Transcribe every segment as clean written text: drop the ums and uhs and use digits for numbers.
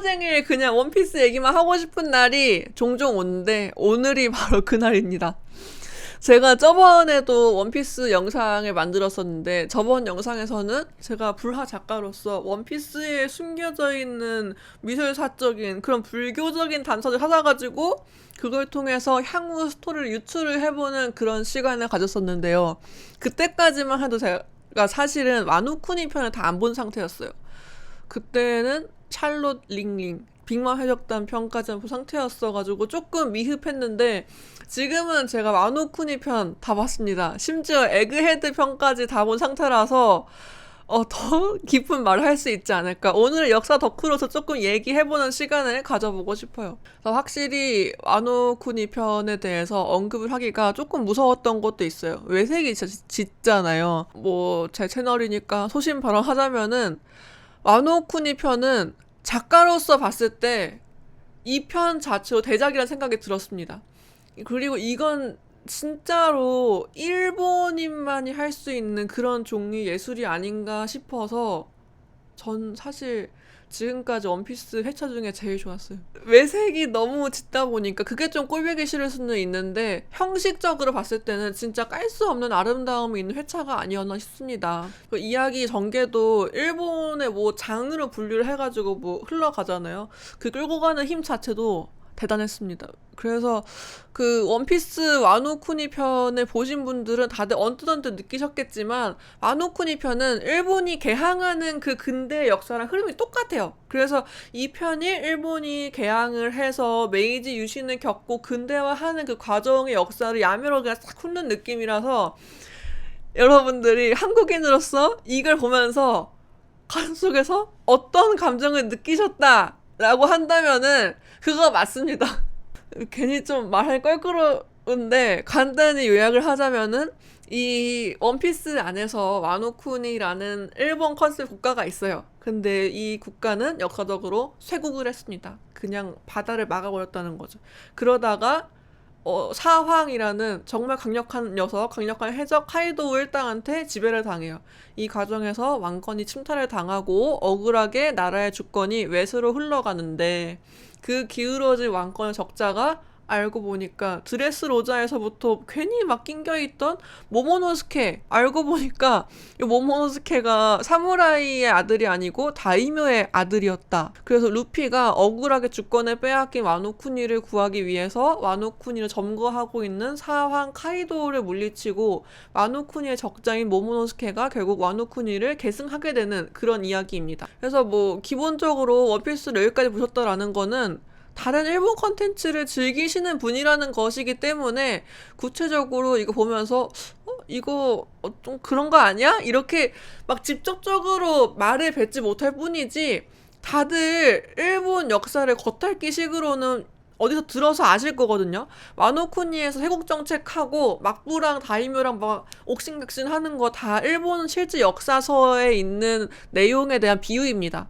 하루 종일 그냥 원피스 얘기만 하고 싶은 날이 종종 오는데 오늘이 바로 그날입니다. 제가 저번에도 원피스 영상을 만들었었는데 저번 영상에서는 제가 불화 작가로서 원피스에 숨겨져 있는 미술사적인 그런 불교적인 단서를 찾아가지고 그걸 통해서 향후 스토리를 유출을 해보는 그런 시간을 가졌었는데요. 그때까지만 해도 제가 사실은 와누쿠니 편을 다 안 본 상태였어요. 그때는 찰롯 링링 빅맘 해적단 편까지는 본 상태였어가지고 조금 미흡했는데 지금은 제가 와노쿠니 편 다 봤습니다. 심지어 에그헤드 편까지 다 본 상태라서 더 깊은 말을 할 수 있지 않을까. 오늘 역사 덕후로서 조금 얘기해보는 시간을 가져보고 싶어요. 그래서 확실히 와노쿠니 편에 대해서 언급을 하기가 조금 무서웠던 것도 있어요. 외색이 진짜 짙잖아요. 뭐 제 채널이니까 소신 발언하자면은 와노쿠니 편은 작가로서 봤을 때 이 편 자체로 대작이라는 생각이 들었습니다. 그리고 이건 진짜로 일본인만이 할 수 있는 그런 종류의 예술이 아닌가 싶어서 전 사실 지금까지 원피스 회차 중에 제일 좋았어요. 외색이 너무 짙다 보니까 그게 좀 꼴보기 싫을 수는 있는데 형식적으로 봤을 때는 진짜 깔 수 없는 아름다움이 있는 회차가 아니었나 싶습니다. 그 이야기 전개도 일본의 뭐 장르로 분류를 해가지고 뭐 흘러가잖아요. 그 끌고 가는 힘 자체도 대단했습니다. 그래서 그 원피스 와노쿠니 편을 보신 분들은 다들 언뜻언뜻 느끼셨겠지만 와노쿠니 편은 일본이 개항하는 그 근대 역사랑 흐름이 똑같아요. 그래서 이 편이 일본이 개항을 해서 메이지 유신을 겪고 근대화하는 그 과정의 역사를 야매로 그냥 싹 훑는 느낌이라서 여러분들이 한국인으로서 이걸 보면서 가슴속에서 어떤 감정을 느끼셨다라고 한다면은 그거 맞습니다. 괜히 좀 말할 껄끄러운데 간단히 요약을 하자면은 이 원피스 안에서 와노쿠니라는 일본 컨셉 국가가 있어요. 근데 이 국가는 역사적으로 쇄국을 했습니다. 그냥 바다를 막아버렸다는 거죠. 그러다가 사황이라는 정말 강력한 녀석, 강력한 해적 카이도 일당한테 지배를 당해요. 이 과정에서 왕권이 침탈을 당하고 억울하게 나라의 주권이 외세로 흘러가는데 그 기울어진 왕권의 적자가 알고 보니까 드레스로자에서부터 괜히 막 낑겨있던 모모노스케. 알고 보니까 이 모모노스케가 사무라이의 아들이 아니고 다이묘의 아들이었다. 그래서 루피가 억울하게 주권을 빼앗긴 와노쿠니를 구하기 위해서 와노쿠니를 점거하고 있는 사황 카이도를 물리치고 와노쿠니의 적자인 모모노스케가 결국 와노쿠니를 계승하게 되는 그런 이야기입니다. 그래서 뭐 기본적으로 원피스를 여기까지 보셨다라는 거는 다른 일본 컨텐츠를 즐기시는 분이라는 것이기 때문에 구체적으로 이거 보면서 이거 좀 그런 거 아니야? 이렇게 막 직접적으로 말을 뱉지 못할 뿐이지 다들 일본 역사를 겉핥기식으로는 어디서 들어서 아실 거거든요. 와노쿠니에서 세국 정책하고 막부랑 다이묘랑 막 옥신각신 하는 거 다 일본 실제 역사서에 있는 내용에 대한 비유입니다.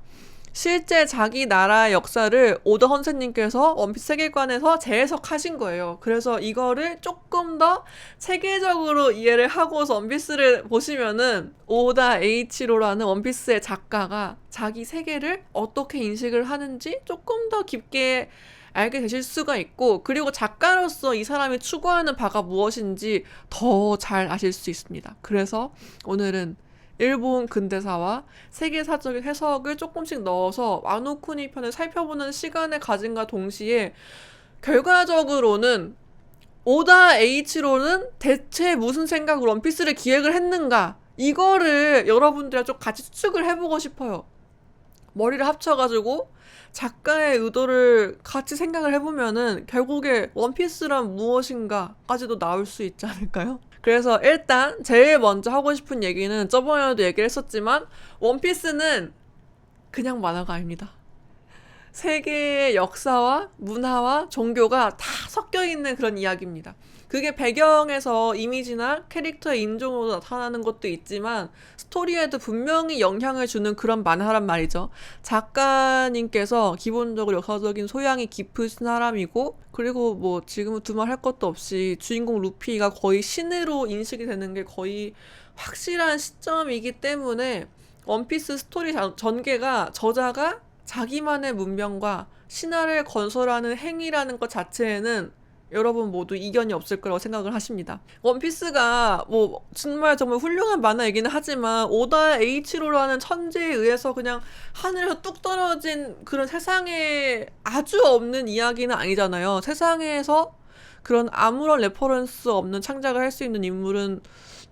실제 자기 나라의 역사를 오더 선생님께서 원피스 세계관에서 재해석하신 거예요. 그래서 이거를 조금 더 체계적으로 이해를 하고서 원피스를 보시면은 오다 에이치로라는 원피스의 작가가 자기 세계를 어떻게 인식을 하는지 조금 더 깊게 알게 되실 수가 있고, 그리고 작가로서 이 사람이 추구하는 바가 무엇인지 더 잘 아실 수 있습니다. 그래서 오늘은 일본 근대사와 세계사적인 해석을 조금씩 넣어서 와노쿠니 편을 살펴보는 시간을 가진과 동시에 결과적으로는 오다 H로는 대체 무슨 생각으로 원피스를 기획을 했는가, 이거를 여러분들이랑 좀 같이 추측을 해보고 싶어요. 머리를 합쳐가지고 작가의 의도를 같이 생각을 해보면은 결국에 원피스란 무엇인가까지도 나올 수 있지 않을까요? 그래서 일단 제일 먼저 하고 싶은 얘기는 저번에도 얘기를 했었지만 원피스는 그냥 만화가 아닙니다. 세계의 역사와 문화와 종교가 다 섞여 있는 그런 이야기입니다. 그게 배경에서 이미지나 캐릭터의 인종으로 나타나는 것도 있지만 스토리에도 분명히 영향을 주는 그런 만화란 말이죠. 작가님께서 기본적으로 역사적인 소양이 깊으신 사람이고, 그리고 뭐 지금은 두말 할 것도 없이 주인공 루피가 거의 신으로 인식이 되는 게 거의 확실한 시점이기 때문에 원피스 스토리 전개가 저자가 자기만의 문명과 신화를 건설하는 행위라는 것 자체에는 여러분 모두 이견이 없을 거라고 생각을 하십니다. 원피스가 뭐 정말 정말 훌륭한 만화이기는 하지만 오다 에이치로라는 천재에 의해서 그냥 하늘에서 뚝 떨어진 그런 세상에 아주 없는 이야기는 아니잖아요. 세상에서 그런 아무런 레퍼런스 없는 창작을 할 수 있는 인물은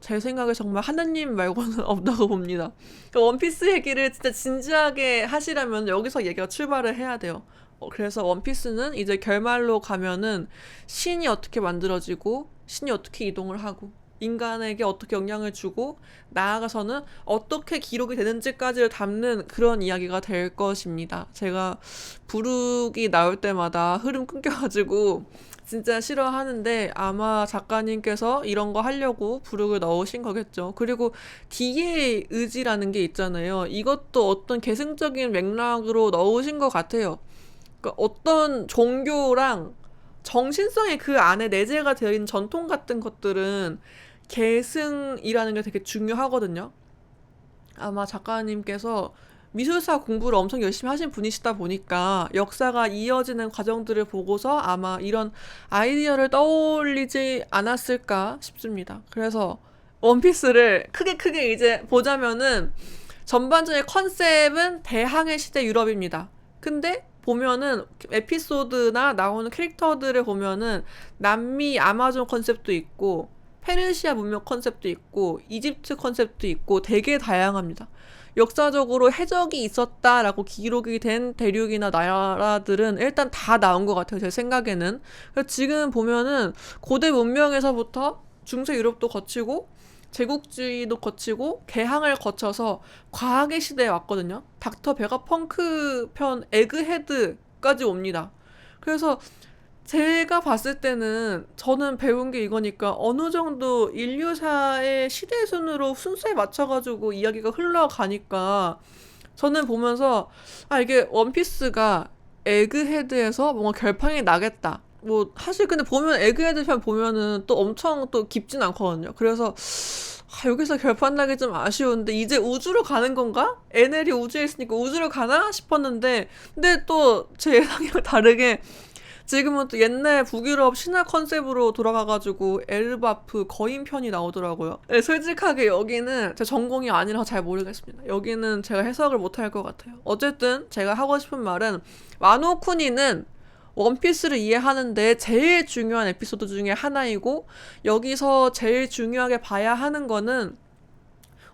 제 생각에 정말 하느님 말고는 없다고 봅니다. 그러니까 원피스 얘기를 진짜 진지하게 하시려면 여기서 얘기가 출발을 해야 돼요. 그래서 원피스는 이제 결말로 가면은 신이 어떻게 만들어지고 신이 어떻게 이동을 하고 인간에게 어떻게 영향을 주고 나아가서는 어떻게 기록이 되는지까지를 담는 그런 이야기가 될 것입니다. 제가 부르기 나올 때마다 흐름 끊겨가지고 진짜 싫어하는데 아마 작가님께서 이런 거 하려고 부르고 넣으신 거겠죠. 그리고 D의 의지라는 게 있잖아요. 이것도 어떤 계승적인 맥락으로 넣으신 것 같아요. 그러니까 어떤 종교랑 정신성이 그 안에 내재가 되어 있는 전통 같은 것들은 계승이라는 게 되게 중요하거든요. 아마 작가님께서 미술사 공부를 엄청 열심히 하신 분이시다 보니까 역사가 이어지는 과정들을 보고서 아마 이런 아이디어를 떠올리지 않았을까 싶습니다. 그래서 원피스를 크게 이제 보자면은 전반적인 컨셉은 대항해 시대 유럽입니다. 근데 보면은 에피소드나 나오는 캐릭터들을 보면은 남미 아마존 컨셉도 있고 페르시아 문명 컨셉도 있고 이집트 컨셉도 있고 되게 다양합니다. 역사적으로 해적이 있었다라고 기록이 된 대륙이나 나라들은 일단 다 나온 것 같아요. 제 생각에는. 지금 보면은 고대 문명에서부터 중세 유럽도 거치고 제국주의도 거치고 개항을 거쳐서 과학의 시대에 왔거든요. 닥터 베가펑크 편 에그헤드까지 옵니다. 그래서 제가 봤을 때는 저는 배운 게 이거니까 어느 정도 인류사의 시대 순으로 순서에 맞춰가지고 이야기가 흘러가니까 저는 보면서 이게 원피스가 에그헤드에서 뭔가 결판이 나겠다. 뭐 사실 근데 보면 에그헤드 편 보면은 또 엄청 또 깊진 않거든요. 그래서 여기서 결판 나기 좀 아쉬운데 이제 우주로 가는 건가? 에넬이 우주에 있으니까 우주로 가나 싶었는데 근데 또 제 예상이랑 다르게 지금은 또 옛날 북유럽 신화 컨셉으로 돌아가가지고 엘바프 거인편이 나오더라고요. 네, 솔직하게 여기는 제 전공이 아니라서 잘 모르겠습니다. 여기는 제가 해석을 못할 것 같아요. 어쨌든 제가 하고 싶은 말은 와노쿠니는 원피스를 이해하는데 제일 중요한 에피소드 중에 하나이고 여기서 제일 중요하게 봐야 하는 거는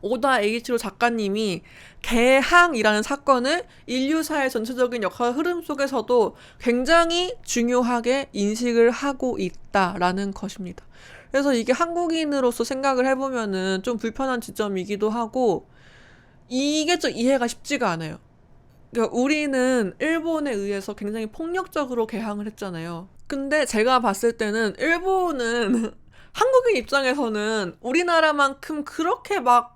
오다 에이치로 작가님이 개항이라는 사건을 인류사의 전체적인 역사 흐름 속에서도 굉장히 중요하게 인식을 하고 있다라는 것입니다. 그래서 이게 한국인으로서 생각을 해보면은 좀 불편한 지점이기도 하고 이게 좀 이해가 쉽지가 않아요. 그러니까 우리는 일본에 의해서 굉장히 폭력적으로 개항을 했잖아요. 근데 제가 봤을 때는 일본은 한국인 입장에서는 우리나라만큼 그렇게 막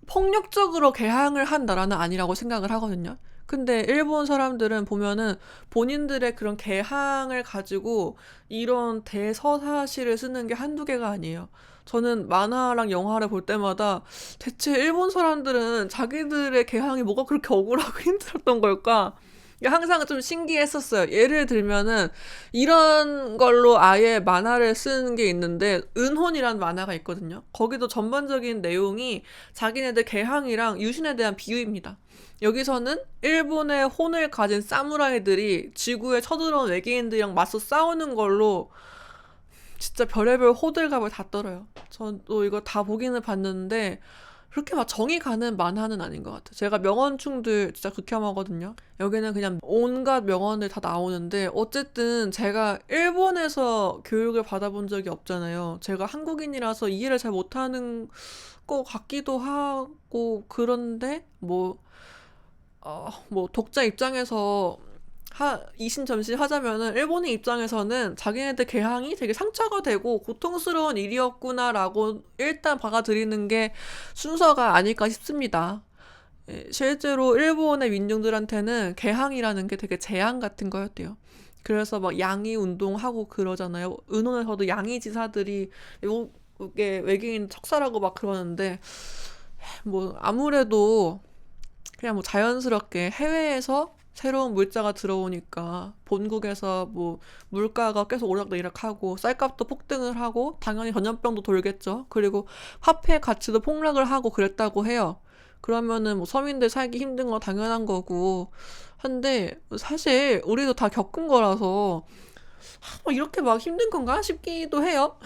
폭력적으로 개항을 한 나라는 아니라고 생각을 하거든요. 근데 일본 사람들은 보면은 본인들의 그런 개항을 가지고 이런 대서사시를 쓰는 게 한두 개가 아니에요. 저는 만화랑 영화를 볼 때마다 대체 일본 사람들은 자기들의 개항이 뭐가 그렇게 억울하고 힘들었던 걸까? 이게 항상 좀 신기했었어요. 예를 들면은 이런 걸로 아예 만화를 쓰는 게 있는데 은혼이라는 만화가 있거든요. 거기도 전반적인 내용이 자기네들 개항이랑 유신에 대한 비유입니다. 여기서는 일본의 혼을 가진 사무라이들이 지구에 쳐들어온 외계인들이랑 맞서 싸우는 걸로 진짜 별의별 호들갑을 다 떨어요. 저도 이거 다 보기는 봤는데 그렇게 막 정이 가는 만화는 아닌 것 같아요. 제가 명언충들 진짜 극혐하거든요. 여기는 그냥 온갖 명언들 다 나오는데 어쨌든 제가 일본에서 교육을 받아본 적이 없잖아요. 제가 한국인이라서 이해를 잘 못하는 것 같기도 하고 그런데 뭐 독자 입장에서 이신점신 하자면은 일본의 입장에서는 자기네들 개항이 되게 상처가 되고 고통스러운 일이었구나라고 일단 받아들이는 게 순서가 아닐까 싶습니다. 실제로 일본의 민중들한테는 개항이라는 게 되게 재앙 같은 거였대요. 그래서 막 양이 운동하고 그러잖아요. 은혼에서도 양이 지사들이 이게 외계인 척살하고 막 그러는데 뭐 아무래도 그냥 뭐 자연스럽게 해외에서 새로운 물자가 들어오니까 본국에서 뭐 물가가 계속 오락내리락하고 쌀값도 폭등을 하고 당연히 전염병도 돌겠죠. 그리고 화폐 가치도 폭락을 하고 그랬다고 해요. 그러면은 뭐 서민들 살기 힘든 거 당연한 거고 한데 사실 우리도 다 겪은 거라서 뭐 이렇게 막 힘든 건가 싶기도 해요.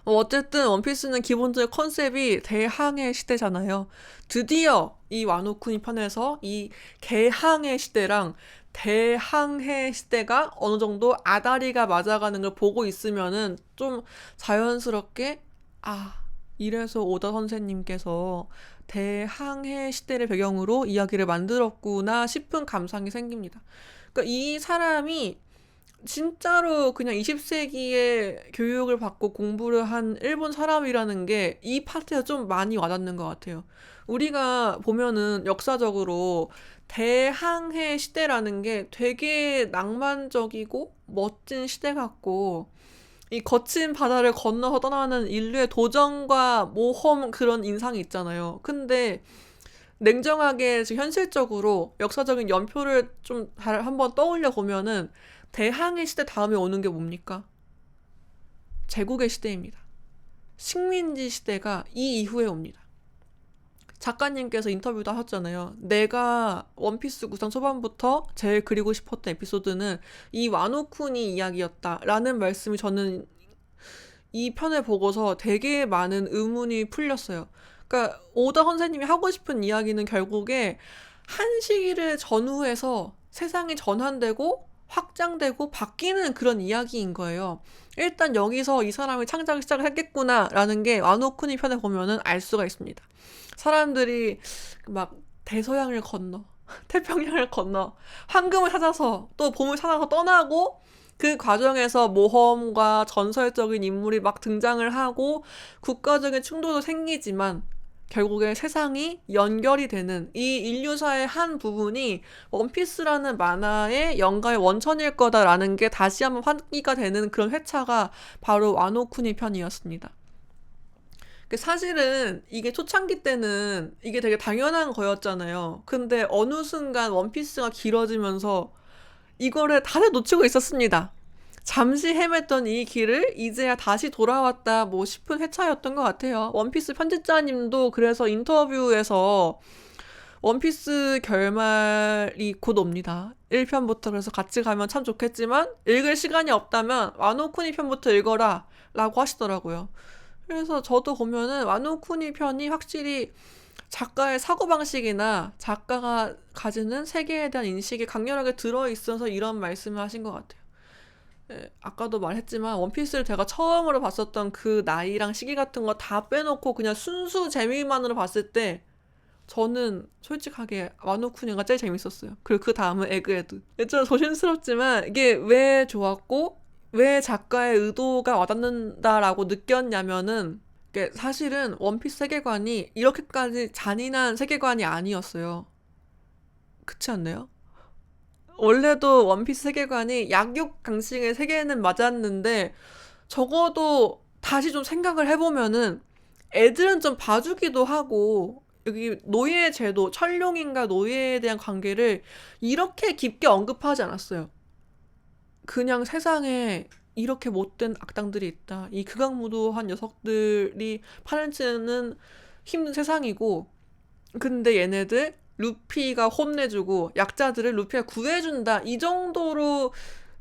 어쨌든 원피스는 기본적인 컨셉이 대항해 시대잖아요. 드디어 이 와노쿠니 편에서 이 개항해 시대랑 대항해 시대가 어느 정도 아다리가 맞아가는 걸 보고 있으면은 좀 자연스럽게 이래서 오다 선생님께서 대항해 시대를 배경으로 이야기를 만들었구나 싶은 감상이 생깁니다. 그러니까 이 사람이 진짜로 그냥 20세기에 교육을 받고 공부를 한 일본 사람이라는 게 이 파트에 좀 많이 와닿는 것 같아요. 우리가 보면은 역사적으로 대항해 시대라는 게 되게 낭만적이고 멋진 시대 같고 이 거친 바다를 건너서 떠나는 인류의 도전과 모험 그런 인상이 있잖아요. 근데 냉정하게 지금 현실적으로 역사적인 연표를 좀 한번 떠올려 보면은 대항해 시대 다음에 오는 게 뭡니까? 제국의 시대입니다. 식민지 시대가 이 이후에 옵니다. 작가님께서 인터뷰도 하셨잖아요. 내가 원피스 구성 초반부터 제일 그리고 싶었던 에피소드는 이 와노쿠니 이야기였다 라는 말씀이 저는 이 편을 보고서 되게 많은 의문이 풀렸어요. 그러니까 오다 선생님이 하고 싶은 이야기는 결국에 한 시기를 전후해서 세상이 전환되고 확장되고 바뀌는 그런 이야기인 거예요. 일단 여기서 이 사람이 창작 시작을 했겠구나라는 게 와노쿠니 편에 보면은 알 수가 있습니다. 사람들이 막 대서양을 건너 태평양을 건너 황금을 찾아서 또 봄을 찾아서 떠나고 그 과정에서 모험과 전설적인 인물이 막 등장을 하고 국가적인 충돌도 생기지만 결국에 세상이 연결이 되는 이 인류사의 한 부분이 원피스라는 만화의 영감의 원천일 거다라는 게 다시 한번 환기가 되는 그런 회차가 바로 와노쿠니 편이었습니다. 사실은 이게 초창기 때는 이게 되게 당연한 거였잖아요. 근데 어느 순간 원피스가 길어지면서 이거를 다들 놓치고 있었습니다. 잠시 헤맸던 이 길을 이제야 다시 돌아왔다 뭐 싶은 회차였던 것 같아요. 원피스 편집자님도 그래서 인터뷰에서 원피스 결말이 곧 옵니다. 1편부터 그래서 같이 가면 참 좋겠지만 읽을 시간이 없다면 와노쿠니 편부터 읽어라 라고 하시더라고요. 그래서 저도 보면은 와노쿠니 편이 확실히 작가의 사고방식이나 작가가 가지는 세계에 대한 인식이 강렬하게 들어있어서 이런 말씀을 하신 것 같아요. 아까도 말했지만 원피스를 제가 처음으로 봤었던 그 나이랑 시기 같은 거 다 빼놓고 그냥 순수 재미만으로 봤을 때 저는 솔직하게 와노쿠니가 제일 재밌었어요. 그리고 그 다음은 에그헤드. 좀 조심스럽지만 이게 왜 좋았고 왜 작가의 의도가 와닿는다라고 느꼈냐면은 사실은 원피스 세계관이 이렇게까지 잔인한 세계관이 아니었어요. 그렇지 않나요? 원래도 원피스 세계관이 약육 강식의 세계는 맞았는데 적어도 다시 좀 생각을 해보면은 애들은 좀 봐주기도 하고 여기 노예 제도, 천룡인과 노예에 대한 관계를 이렇게 깊게 언급하지 않았어요. 그냥 세상에 이렇게 못된 악당들이 있다. 이 극악무도한 녀석들이 파헤치는 힘든 세상이고 근데 얘네들 루피가 혼내주고 약자들을 루피가 구해준다. 이 정도로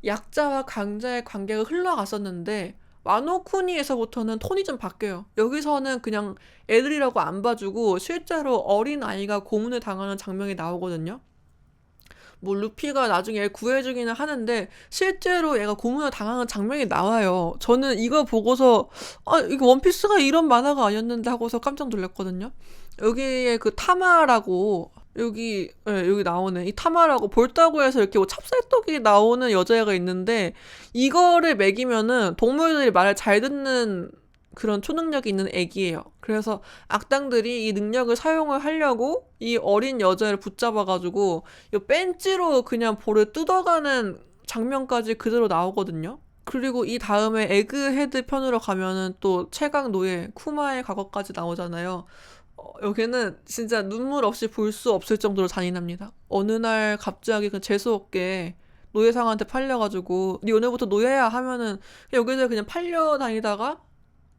약자와 강자의 관계가 흘러갔었는데 와노쿠니에서부터는 톤이 좀 바뀌어요. 여기서는 그냥 애들이라고 안 봐주고 실제로 어린 아이가 고문을 당하는 장면이 나오거든요. 뭐 루피가 나중에 얘 구해주기는 하는데 실제로 얘가 고문을 당하는 장면이 나와요. 저는 이거 보고서 이거 원피스가 이런 만화가 아니었는데 하고서 깜짝 놀랐거든요. 여기에 그 타마라고 여기 나오네. 이 타마라고 볼따구 해서 이렇게 뭐 찹쌀떡이 나오는 여자애가 있는데 이거를 먹이면은 동물들이 말을 잘 듣는 그런 초능력이 있는 애기예요. 그래서 악당들이 이 능력을 사용을 하려고 이 어린 여자를 붙잡아가지고 이 벤치로 그냥 볼을 뜯어가는 장면까지 그대로 나오거든요. 그리고 이 다음에 에그헤드 편으로 가면은 또 최강 노예 쿠마의 과거까지 나오잖아요. 여기는 진짜 눈물 없이 볼 수 없을 정도로 잔인합니다. 어느 날 갑자기 그 재수없게 노예상한테 팔려가지고 니 오늘부터 노예야 하면은 여기서 그냥 팔려 다니다가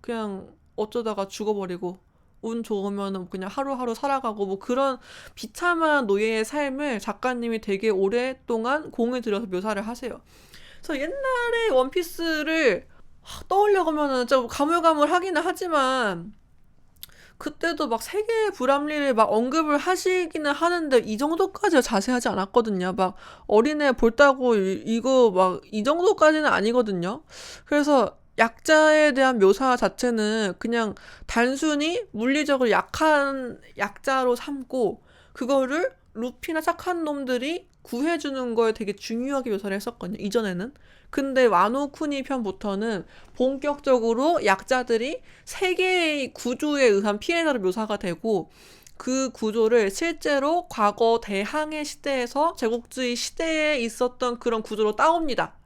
그냥 어쩌다가 죽어버리고 운 좋으면 그냥 하루하루 살아가고 뭐 그런 비참한 노예의 삶을 작가님이 되게 오랫동안 공을 들여서 묘사를 하세요. 그래서 옛날에 원피스를 떠올려보면은 좀 가물가물하기는 하지만 그때도 막 세계의 불합리를 막 언급을 하시기는 하는데 이 정도까지 자세하지 않았거든요. 막 어린애 볼따고 이거 막 이 정도까지는 아니거든요. 그래서 약자에 대한 묘사 자체는 그냥 단순히 물리적으로 약한 약자로 삼고 그거를 루피나 착한 놈들이 구해주는 걸 되게 중요하게 묘사를 했었거든요. 이전에는. 근데 와노 쿠니 편부터는 본격적으로 약자들이 세계의 구조에 의한 피해자로 묘사가 되고 그 구조를 실제로 과거 대항해 시대에서 제국주의 시대에 있었던 그런 구조로 따옵니다.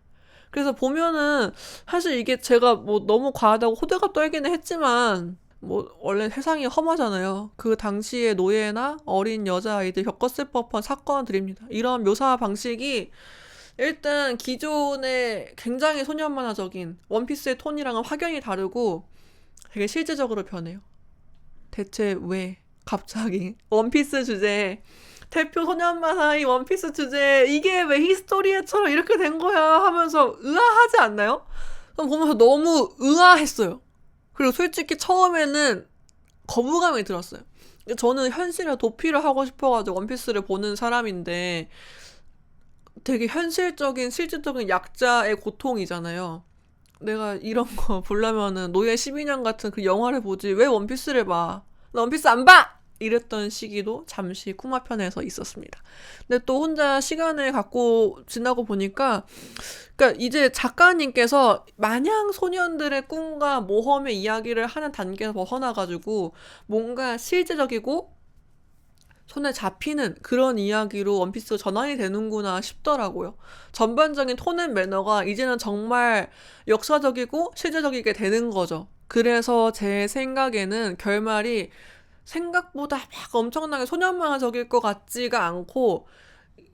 그래서 보면은 사실 이게 제가 뭐 너무 과하다고 호들갑 떨기는 했지만 뭐 원래 세상이 험하잖아요. 그 당시에 노예나 어린 여자아이들 겪었을 법한 사건들입니다. 이런 묘사 방식이 일단 기존의 굉장히 소년 만화적인 원피스의 톤이랑은 확연히 다르고 되게 실제적으로 변해요. 대체 왜 갑자기 원피스 주제에 대표 소년 만화의 원피스 주제에 이게 왜 히스토리에처럼 이렇게 된 거야 하면서 의아하지 않나요? 보면서 너무 의아했어요. 그리고 솔직히 처음에는 거부감이 들었어요. 저는 현실에 도피를 하고 싶어가지고 원피스를 보는 사람인데 되게 현실적인 실질적인 약자의 고통이잖아요. 내가 이런 거 보려면은 노예 12년 같은 그 영화를 보지 왜 원피스를 봐? 나 원피스 안 봐! 이랬던 시기도 잠시 쿠마편에서 있었습니다. 근데 또 혼자 시간을 갖고 지나고 보니까 그러니까 이제 작가님께서 마냥 소년들의 꿈과 모험의 이야기를 하는 단계에서 벗어나가지고 뭔가 실제적이고 손에 잡히는 그런 이야기로 원피스가 전환이 되는구나 싶더라고요. 전반적인 톤앤 매너가 이제는 정말 역사적이고 실제적이게 되는 거죠. 그래서 제 생각에는 결말이 생각보다 막 엄청나게 소년만화적일 것 같지가 않고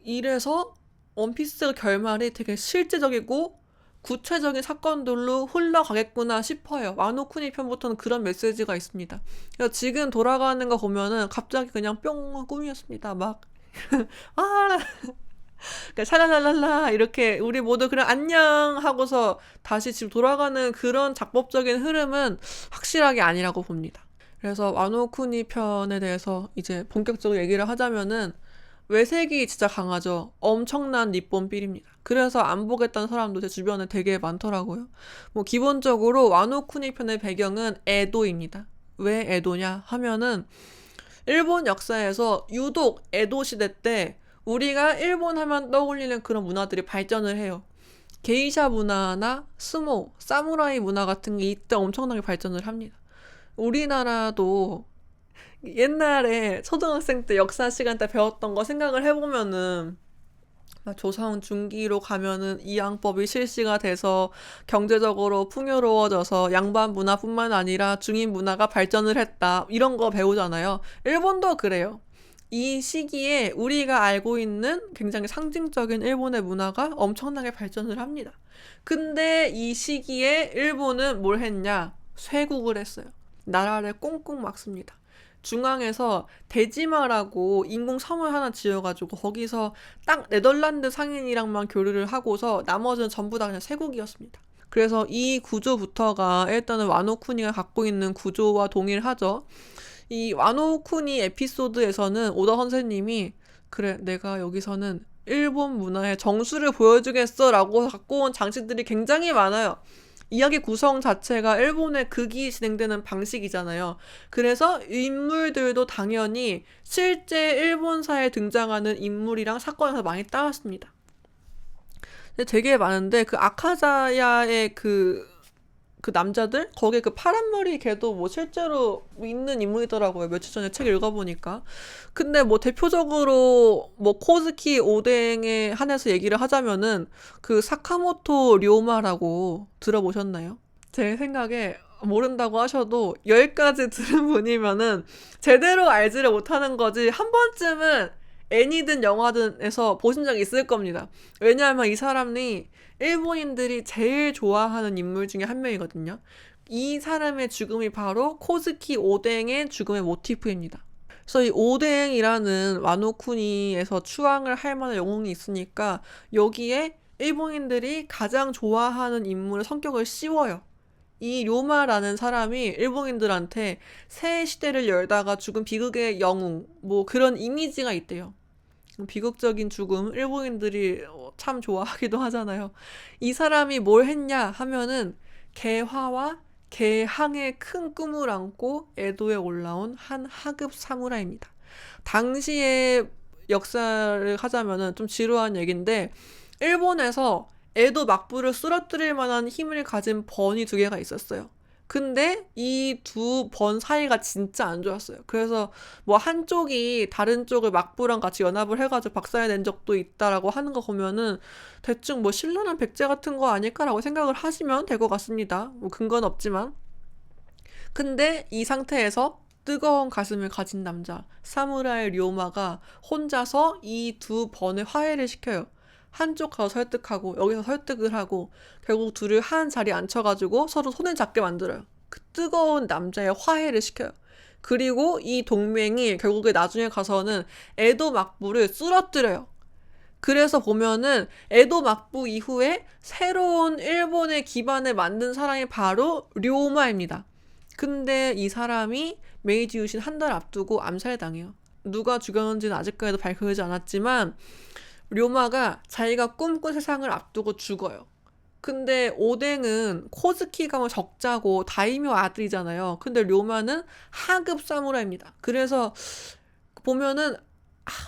이래서 원피스 결말이 되게 실제적이고 구체적인 사건들로 흘러가겠구나 싶어요. 와노쿠니 편부터는 그런 메시지가 있습니다. 그래서 지금 돌아가는 거 보면은 갑자기 그냥 뿅 꿈이었습니다. 막 아, 그러니까 샤라랄랄라 이렇게 우리 모두 그냥 안녕 하고서 다시 지금 돌아가는 그런 작법적인 흐름은 확실하게 아니라고 봅니다. 그래서 와노쿠니 편에 대해서 이제 본격적으로 얘기를 하자면은 외색이 진짜 강하죠. 엄청난 니폰삘입니다. 그래서 안 보겠다는 사람도 제 주변에 되게 많더라고요. 뭐 기본적으로 와노쿠니 편의 배경은 에도입니다. 왜 에도냐 하면은 일본 역사에서 유독 에도 시대 때 우리가 일본 하면 떠올리는 그런 문화들이 발전을 해요. 게이샤 문화나 스모, 사무라이 문화 같은 게 이때 엄청나게 발전을 합니다. 우리나라도 옛날에 초등학생 때 역사 시간 때 배웠던 거 생각을 해보면은 조선 중기로 가면은 이양법이 실시가 돼서 경제적으로 풍요로워져서 양반 문화뿐만 아니라 중인 문화가 발전을 했다. 이런 거 배우잖아요. 일본도 그래요. 이 시기에 우리가 알고 있는 굉장히 상징적인 일본의 문화가 엄청나게 발전을 합니다. 근데 이 시기에 일본은 뭘 했냐? 쇄국을 했어요. 나라를 꽁꽁 막습니다. 중앙에서 대지마라고 인공 섬을 하나 지어가지고 거기서 딱 네덜란드 상인이랑만 교류를 하고서 나머지는 전부 다 그냥 쇄국이었습니다. 그래서 이 구조부터가 일단은 와노쿠니가 갖고 있는 구조와 동일하죠. 이 와노쿠니 에피소드에서는 오다 선생님이 그래 내가 여기서는 일본 문화의 정수를 보여주겠어 라고 갖고 온 장치들이 굉장히 많아요. 이야기 구성 자체가 일본의 극이 진행되는 방식이잖아요. 그래서 인물들도 당연히 실제 일본사에 등장하는 인물이랑 사건에서 많이 따왔습니다. 근데 되게 많은데 그 아카자야의 그 남자들? 거기에 그 파란머리 걔도 뭐 실제로 있는 인물이더라고요. 며칠 전에 책 읽어보니까. 근데 뭐 대표적으로 뭐 코즈키 오뎅에 한해서 얘기를 하자면은 그 사카모토 료마라고 들어보셨나요? 제 생각에 모른다고 하셔도 여기까지 들은 분이면은 제대로 알지를 못하는 거지, 한 번쯤은 애니든 영화든에서 보신 적 있을 겁니다. 왜냐하면 이 사람이 일본인들이 제일 좋아하는 인물 중에 한 명이거든요. 이 사람의 죽음이 바로 코즈키 오뎅의 죽음의 모티프입니다. 그래서 이 오뎅이라는 와노쿠니에서 추앙을 할 만한 영웅이 있으니까 여기에 일본인들이 가장 좋아하는 인물의 성격을 씌워요. 이 료마라는 사람이 일본인들한테 새 시대를 열다가 죽은 비극의 영웅, 뭐 그런 이미지가 있대요. 비극적인 죽음, 일본인들이 참 좋아하기도 하잖아요. 이 사람이 뭘 했냐 하면은 개화와 개항의 큰 꿈을 안고 에도에 올라온 한 하급 사무라이입니다. 당시의 역사를 하자면은 좀 지루한 얘기인데, 일본에서 에도 막부를 쓰러뜨릴 만한 힘을 가진 번이 두 개가 있었어요. 근데 이 두 번 사이가 진짜 안 좋았어요. 그래서 뭐 한쪽이 다른 쪽을 막부랑 같이 연합을 해가지고 박살낸 적도 있다라고 하는 거 보면은 대충 뭐 신라는 백제 같은 거 아닐까라고 생각을 하시면 될 것 같습니다. 뭐 근거는 없지만. 근데 이 상태에서 뜨거운 가슴을 가진 남자 사무라이 료마가 혼자서 이 두 번의 화해를 시켜요. 한쪽 가서 설득하고 여기서 설득을 하고 결국 둘을 한 자리에 앉혀가지고 서로 손을 잡게 만들어요. 그 뜨거운 남자의 화해를 시켜요. 그리고 이 동맹이 결국에 나중에 가서는 에도 막부를 쓰러뜨려요. 그래서 보면은 에도 막부 이후에 새로운 일본의 기반을 만든 사람이 바로 료마입니다. 근데 이 사람이 메이지 유신 한 달 앞두고 암살당해요. 누가 죽였는지는 아직까지도 밝혀지지 않았지만 료마가 자기가 꿈꾼 세상을 앞두고 죽어요. 근데 오뎅은 코즈키 가문 적자고 다이묘 아들이잖아요. 근데 료마는 하급 사무라이입니다. 그래서 보면은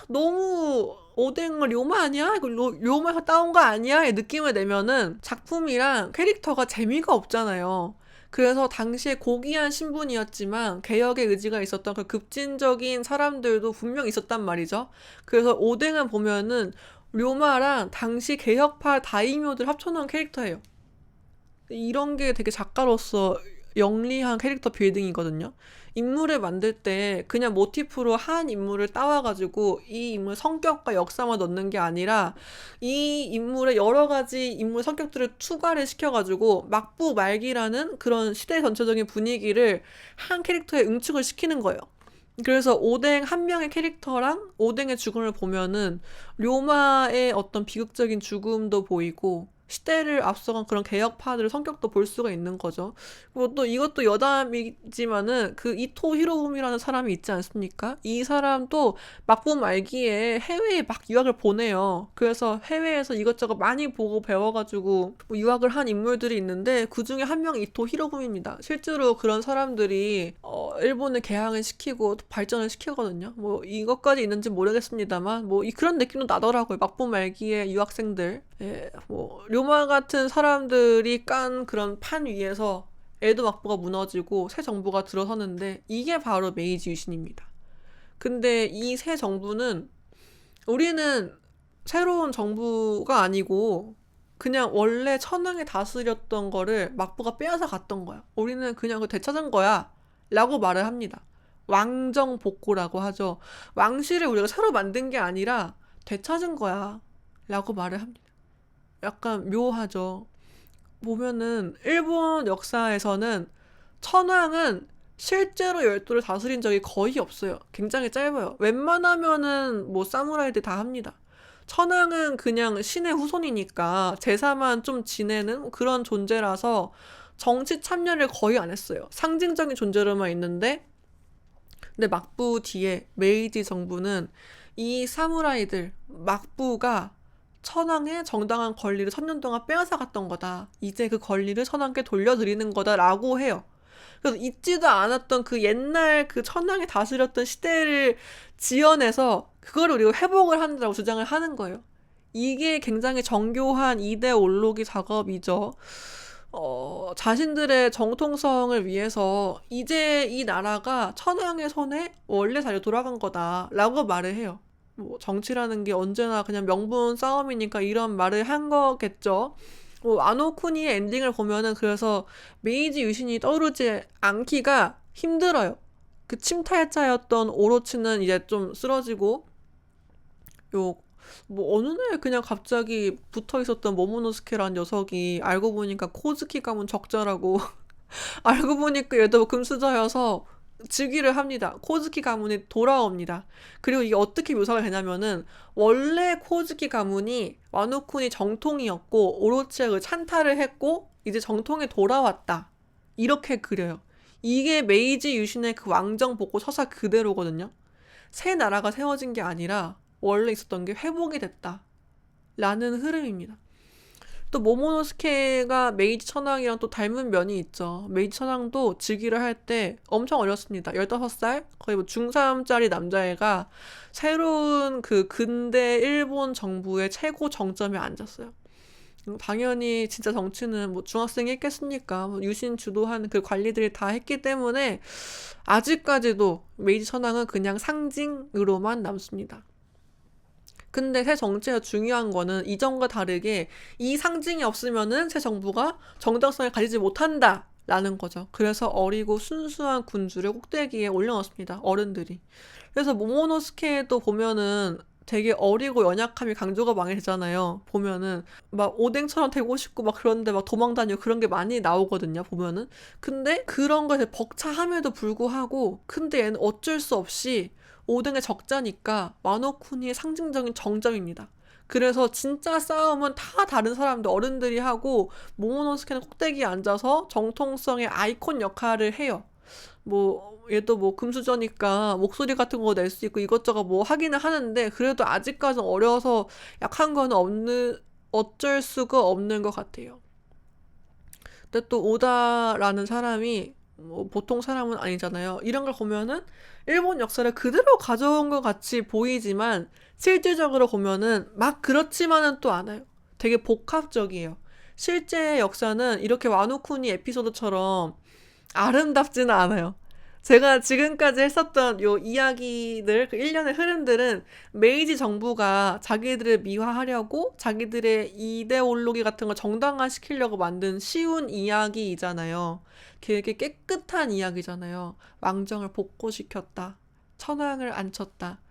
너무 오뎅은 료마 아니야? 이거 료마에서 따온 거 아니야? 이 느낌을 내면은 작품이랑 캐릭터가 재미가 없잖아요. 그래서 당시에 고귀한 신분이었지만 개혁의 의지가 있었던 그 급진적인 사람들도 분명 있었단 말이죠. 그래서 오뎅은 보면은 료마랑 당시 개혁파 다이묘들 합쳐놓은 캐릭터예요. 이런 게 되게 작가로서 영리한 캐릭터 빌딩이거든요. 인물을 만들 때 그냥 모티프로 한 인물을 따와가지고 이 인물 성격과 역사만 넣는 게 아니라 이 인물의 여러 가지 인물 성격들을 투과를 시켜가지고 막부 말기라는 그런 시대 전체적인 분위기를 한 캐릭터에 응축을 시키는 거예요. 그래서 오뎅 한 명의 캐릭터랑 오뎅의 죽음을 보면은 료마의 어떤 비극적인 죽음도 보이고 시대를 앞서간 그런 개혁파들의 성격도 볼 수가 있는 거죠. 그리고 또 이것도 여담이지만은 그 이토 히로부미라는 사람이 있지 않습니까? 이 사람도 막부 말기에 해외에 막 유학을 보내요. 그래서 해외에서 이것저것 많이 보고 배워가지고 뭐 유학을 한 인물들이 있는데 그 중에 한 명이 이토 히로부미입니다. 실제로 그런 사람들이 일본을 개항을 시키고 발전을 시키거든요. 뭐 이것까지 있는지 모르겠습니다만 뭐 그런 느낌도 나더라고요. 막부 말기에 유학생들. 예, 뭐 료마 같은 사람들이 깐 그런 판 위에서 에도 막부가 무너지고 새 정부가 들어섰는데 이게 바로 메이지 유신입니다. 근데 이 새 정부는 우리는 새로운 정부가 아니고 그냥 원래 천황이 다스렸던 거를 막부가 빼앗아 갔던 거야. 우리는 그냥 그거 되찾은 거야 라고 말을 합니다. 왕정복고라고 하죠. 왕실을 우리가 새로 만든 게 아니라 되찾은 거야 라고 말을 합니다. 약간 묘하죠. 보면은 일본 역사에서는 천황은 실제로 열도를 다스린 적이 거의 없어요. 굉장히 짧아요. 웬만하면은 뭐 사무라이들 다 합니다. 천황은 그냥 신의 후손이니까 제사만 좀 지내는 그런 존재라서 정치 참여를 거의 안 했어요. 상징적인 존재로만 있는데, 근데 막부 뒤에 메이지 정부는 이 사무라이들 막부가 천황의 정당한 권리를 1000년 동안 빼앗아갔던 거다. 이제 그 권리를 천황께 돌려드리는 거다라고 해요. 그래서 잊지도 않았던 그 옛날 그 천황이 다스렸던 시대를 지어내서 그거를 우리가 회복을 한다고 주장을 하는 거예요. 이게 굉장히 정교한 이데올로기 작업이죠. 자신들의 정통성을 위해서 이제 이 나라가 천황의 손에 원래 자리로 돌아간 거다라고 말을 해요. 뭐 정치라는 게 언제나 그냥 명분 싸움이니까 이런 말을 한 거겠죠. 아노쿠니의 엔딩을 보면은 그래서 메이지 유신이 떠오르지 않기가 힘들어요. 그 침탈자였던 오로치는 이제 좀 쓰러지고 요 뭐 어느 날 그냥 갑자기 붙어 있었던 모모노스케라는 녀석이 알고 보니까 코즈키 가문 적자라고 알고 보니까 얘도 금수저여서 즉위를 합니다. 코즈키 가문이 돌아옵니다. 그리고 이게 어떻게 묘사가 되냐면은 원래 코즈키 가문이 와노쿤이 정통이었고 오로치가 그 찬탈을 했고 이제 정통에 돌아왔다. 이렇게 그려요. 이게 메이지 유신의 그 왕정 복고 서사 그대로거든요. 새 나라가 세워진 게 아니라 원래 있었던 게 회복이 됐다. 라는 흐름입니다. 또 모모노스케가 메이지 천황이랑 또 닮은 면이 있죠. 메이지 천황도 즉위를 할 때 엄청 어렸습니다. 15살? 거의 뭐 중3짜리 남자애가 새로운 그 근대 일본 정부의 최고 정점에 앉았어요. 당연히 진짜 정치는 뭐 중학생이 했겠습니까? 뭐 유신 주도한 그 관리들이 다 했기 때문에 아직까지도 메이지 천황은 그냥 상징으로만 남습니다. 근데 새 정치가 중요한 거는 이전과 다르게 이 상징이 없으면은 새 정부가 정당성을 가지지 못한다. 라는 거죠. 그래서 어리고 순수한 군주를 꼭대기에 올려놓습니다. 어른들이. 그래서 모모노스케도 보면은 되게 어리고 연약함이 강조가 많이 되잖아요. 보면은 막 오뎅처럼 되고 싶고 막 그런데 막 도망 다니고 그런 게 많이 나오거든요. 보면은. 근데 그런 것에 벅차함에도 불구하고 근데 얘는 어쩔 수 없이 오등의 적자니까 와노쿠니의 상징적인 정점입니다. 그래서 진짜 싸움은 다 다른 사람들 어른들이 하고 모모노스케는 꼭대기에 앉아서 정통성의 아이콘 역할을 해요. 뭐 얘도 뭐 금수저니까 목소리 같은 거 낼 수 있고 이것저것 뭐 하기는 하는데 그래도 아직까지는 어려서 약한 거는 어쩔 수가 없는 것 같아요. 근데 또 오다라는 사람이 뭐 보통 사람은 아니잖아요. 이런 걸 보면은 일본 역사를 그대로 가져온 것 같이 보이지만 실질적으로 보면은 막 그렇지만은 또 않아요. 되게 복합적이에요. 실제 역사는 이렇게 와노쿠니 에피소드처럼 아름답지는 않아요. 제가 지금까지 했었던 요 이야기들, 그 일련의 흐름들은 메이지 정부가 자기들을 미화하려고 자기들의 이데올로기 같은 걸 정당화시키려고 만든 쉬운 이야기이잖아요. 되게 깨끗한 이야기잖아요. 왕정을 복고시켰다. 천황을 앉혔다.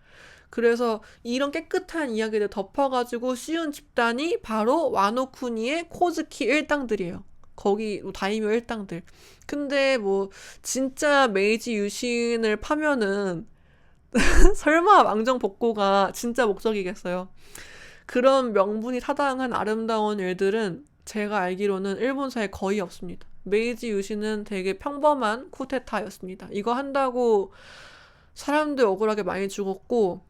그래서 이런 깨끗한 이야기를 덮어가지고 씌운 집단이 바로 와노쿠니의 코즈키 일당들이에요. 거기 다이묘 일당들. 근데 뭐 진짜 메이지 유신을 파면은 설마 왕정 복고가 진짜 목적이겠어요. 그런 명분이 타당한 아름다운 일들은 제가 알기로는 일본사에 거의 없습니다. 메이지 유신은 되게 평범한 쿠데타였습니다. 이거 한다고 사람들 억울하게 많이 죽었고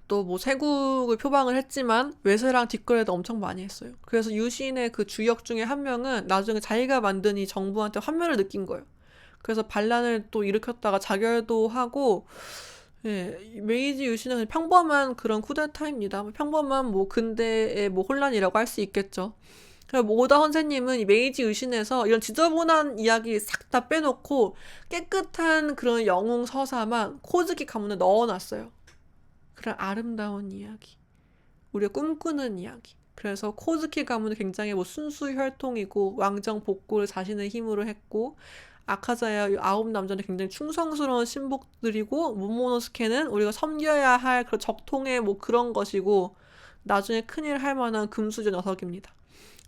또 뭐 세국을 표방을 했지만 외세랑 뒷거래도 엄청 많이 했어요. 그래서 유신의 그 주역 중에 한 명은 나중에 자기가 만든 이 정부한테 환멸을 느낀 거예요. 그래서 반란을 또 일으켰다가 자결도 하고 예, 메이지 유신은 그냥 평범한 그런 쿠데타입니다. 평범한 뭐 근대의 뭐 혼란이라고 할 수 있겠죠. 그래서 오다 선생님은 이 메이지 유신에서 이런 지저분한 이야기 싹 다 빼놓고 깨끗한 그런 영웅 서사만 코즈키 가문에 넣어놨어요. 그런 아름다운 이야기. 우리가 꿈꾸는 이야기. 그래서 코즈키 가문은 굉장히 뭐 순수 혈통이고 왕정 복고를 자신의 힘으로 했고 아카자야 아홉 남자는 굉장히 충성스러운 신복들이고 모모노스케는 우리가 섬겨야 할 그런 적통의 뭐 그런 것이고 나중에 큰일 할 만한 금수저 녀석입니다.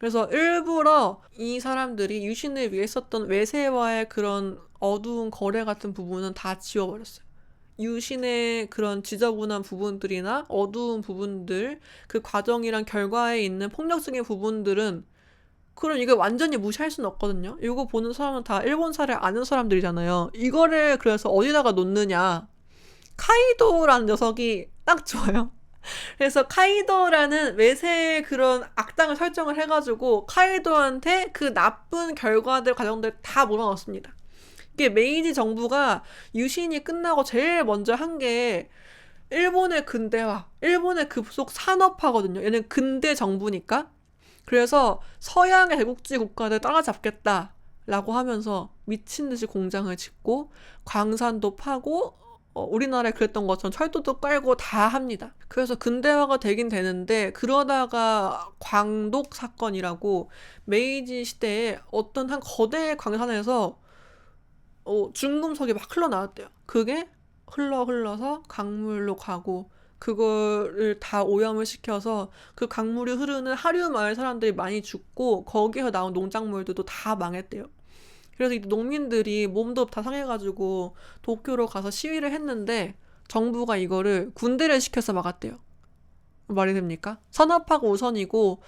그래서 일부러 이 사람들이 유신을 위해 썼던 외세와의 그런 어두운 거래 같은 부분은 다 지워버렸어요. 유신의 그런 지저분한 부분들이나 어두운 부분들, 그 과정이랑 결과에 있는 폭력적인 부분들은 그럼 이거 완전히 무시할 수는 없거든요. 이거 보는 사람은 다 일본사를 아는 사람들이잖아요. 이거를 그래서 어디다가 놓느냐. 카이도라는 녀석이 딱 좋아요. 그래서 카이도라는 외세의 그런 악당을 설정을 해가지고 카이도한테 그 나쁜 결과들, 과정들 다 몰아넣습니다. 이게 메이지 정부가 유신이 끝나고 제일 먼저 한 게 일본의 근대화, 일본의 급속 산업화거든요. 얘는 근대 정부니까. 그래서 서양의 제국주의 국가들 따라잡겠다라고 하면서 미친 듯이 공장을 짓고 광산도 파고 우리나라에 그랬던 것처럼 철도도 깔고 다 합니다. 그래서 근대화가 되긴 되는데 그러다가 광독 사건이라고 메이지 시대에 어떤 한 거대 광산에서 중금속이 막 흘러나왔대요. 그게 흘러서 강물로 가고 그거를 다 오염을 시켜서 그 강물이 흐르는 하류 마을 사람들이 많이 죽고 거기서 나온 농작물들도 다 망했대요. 그래서 이 농민들이 몸도 다 상해가지고 도쿄로 가서 시위를 했는데 정부가 이거를 군대를 시켜서 막았대요. 말이 됩니까? 산업화가 우선이고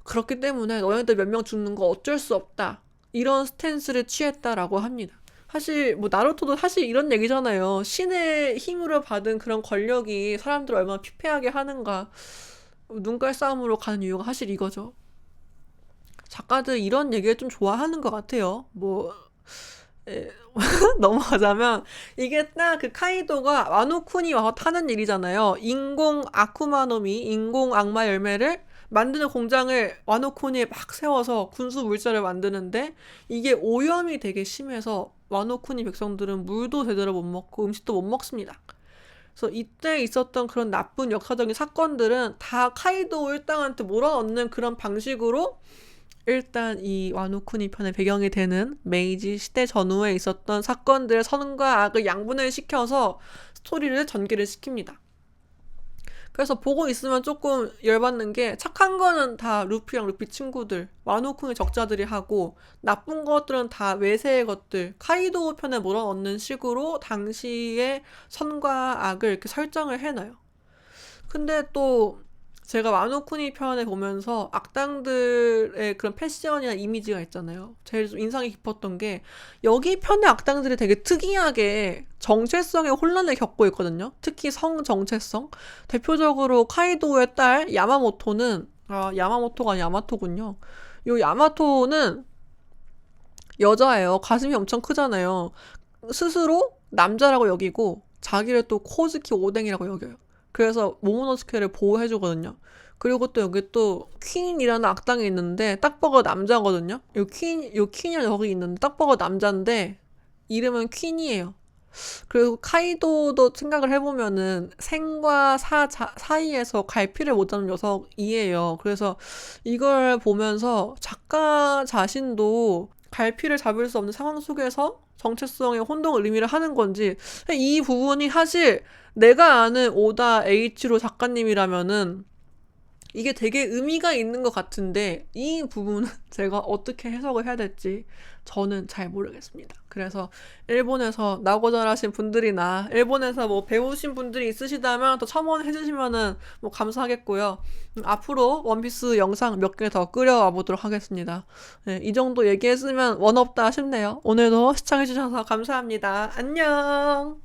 그렇기 때문에 너네들 몇 명 죽는 거 어쩔 수 없다. 이런 스탠스를 취했다라고 합니다. 사실 뭐 나루토도 사실 이런 얘기잖아요. 신의 힘으로 받은 그런 권력이 사람들을 얼마나 피폐하게 하는가. 눈깔 싸움으로 가는 이유가 사실 이거죠. 작가들 이런 얘기를 좀 좋아하는 것 같아요. 예, 넘어가자면 이게 딱 그 카이도가 와노쿤이 와서 타는 일이잖아요. 인공 아쿠마노미, 인공 악마 열매를 만드는 공장을 와노쿤이 막 세워서 군수 물자를 만드는데 이게 오염이 되게 심해서 와노쿠니 백성들은 물도 제대로 못 먹고 음식도 못 먹습니다. 그래서 이때 있었던 그런 나쁜 역사적인 사건들은 다 카이도 일당한테 몰아넣는 그런 방식으로 일단 이 와노쿠니 편의 배경이 되는 메이지 시대 전후에 있었던 사건들의 선과 악을 양분을 시켜서 스토리를 전개를 시킵니다. 그래서 보고 있으면 조금 열받는 게 착한 거는 다 루피랑 루피 친구들, 와노쿠의 적자들이 하고 나쁜 것들은 다 외세의 것들, 카이도 편에 몰아넣는 식으로 당시의 선과 악을 이렇게 설정을 해놔요. 근데 또 제가 와노쿠니 편에 보면서 악당들의 그런 패션이나 이미지가 있잖아요. 제일 좀 인상이 깊었던 게 여기 편의 악당들이 되게 특이하게 정체성의 혼란을 겪고 있거든요. 특히 성 정체성. 대표적으로 카이도의 딸 야마모토는 야마모토가 아니라 야마토군요. 요 야마토는 여자예요. 가슴이 엄청 크잖아요. 스스로 남자라고 여기고 자기를 또 코즈키 오뎅이라고 여겨요. 그래서 모모노스케를 보호해주거든요. 그리고 또 여기 또 퀸이라는 악당이 있는데 딱 봐도 남자거든요. 퀸이라는 적이 있는데 딱 봐도 남자인데 이름은 퀸이에요. 그리고 카이도도 생각을 해보면은 생과 사 사이에서 갈피를 못 잡는 녀석이에요. 그래서 이걸 보면서 작가 자신도 갈피를 잡을 수 없는 상황 속에서 정체성의 혼동을 의미를 하는 건지 이 부분이 사실 내가 아는 오다 H로 작가님이라면은 이게 되게 의미가 있는 것 같은데 이 부분은 제가 어떻게 해석을 해야 될지 저는 잘 모르겠습니다. 그래서 일본에서 나고 자라신 분들이나 일본에서 뭐 배우신 분들이 있으시다면 더 첨언해 주시면은 뭐 감사하겠고요. 앞으로 원피스 영상 몇 개 더 끓여와 보도록 하겠습니다. 네, 이 정도 얘기했으면 원 없다 싶네요. 오늘도 시청해 주셔서 감사합니다. 안녕.